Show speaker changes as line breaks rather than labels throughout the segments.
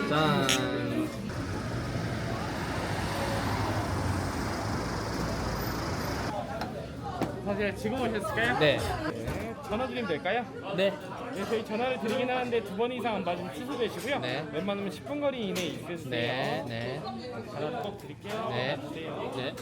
짠.
사실 지금 오셨을까요?
네.
네. 전화 드리면 될까요?
네.
네, 저희 전화를 드리긴 하는데 2번 이상 안 받으면 취소되시고요.
네.
웬만하면 10분 거리 이내에 있으세요.
네. 네.
전화 꼭 드릴게요.
네.
주세요.
네.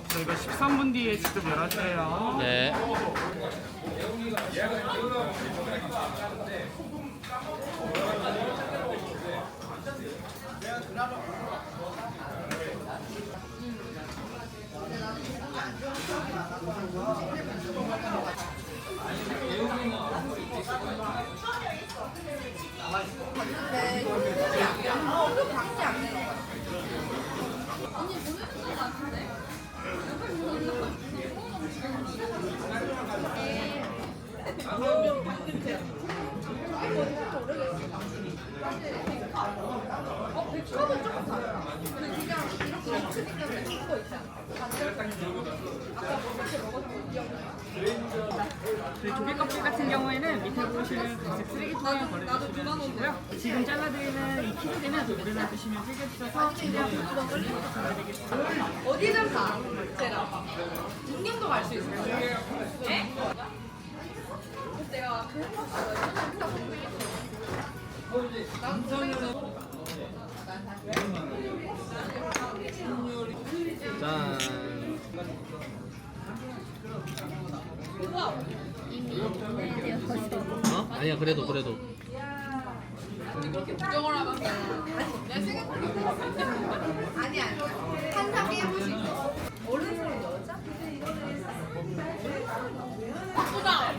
저희가 13분 뒤에 직접 열어주세요.
네.
저희 조개 껍질 같은 경우에는 밑에 보시는 갈색 쓰레기통에 버려주시면 되시고요. 지금 잘라드리는 이 키로기는 물에다 주시면 튀겨주셔서 최대한 부드럽게
어디든 가. 제가 중경도 갈 수 있어요. 네? 내가
짠. 어? 아니야, 그래도.
부정을 하면 내 생각보다 아니야. 한상 해볼 수 있어. 어른은 여자? 보다.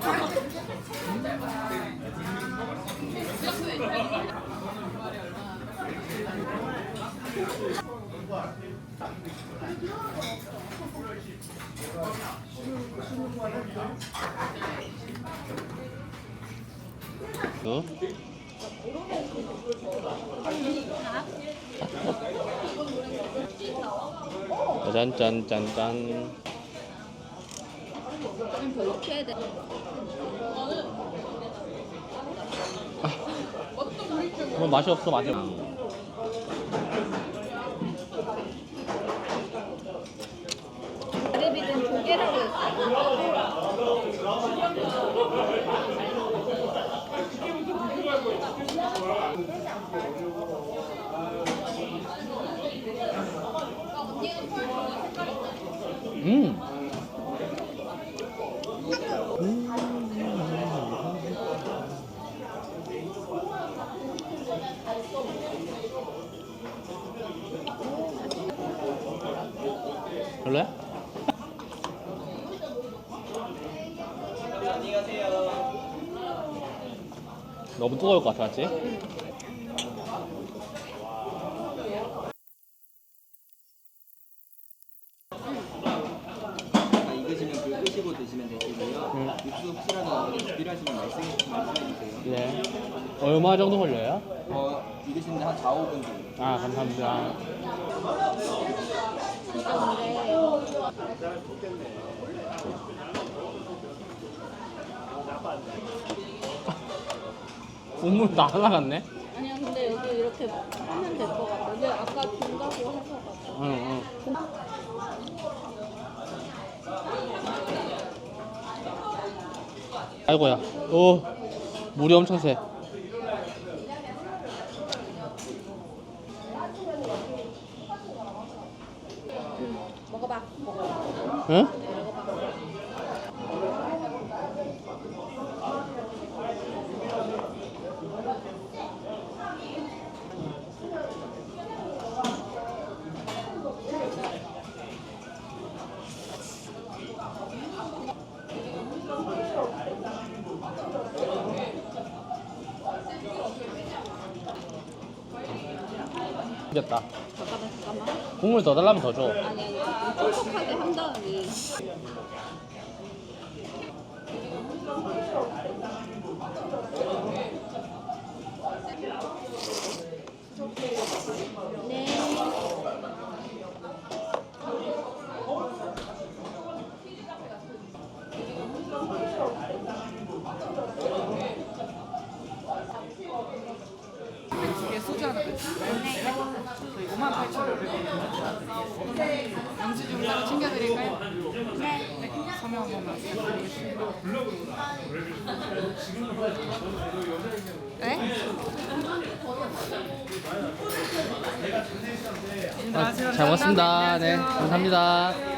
어? 짠.
이렇게 해야 돼.
뭐 맛이 없어.
가리비는 조개라고 했어.
별로야? 너무 뜨거울 것 같아, 맞지?
익으시면 불 끄시고 드시면 되시고요. 육수 혹시라도 필요하시면 말씀해주세요.
네. 얼마 정도 걸려요?
익으시는데 한 4, 5분 정도.
아, 감사합니다. 국물 다 날아갔네?
아니야, 근데 여기 이렇게 하면 될 것 같아. 근데 아까 준다고 하셔가지고.
응. 아이고야. 물이 엄청 세.
먹어봐.
응? 이겼다.
잠깐만.
국물 더 달라면 더 줘.
아니 촉촉하게 한 다음에. 네.
이게 소주 하나 네. 저희 58,500원. 영수증 따로 챙겨드릴까요? 네. 서명 한 번만 부탁드리겠습니다.
네?
잘 먹었습니다. 네, 감사합니다.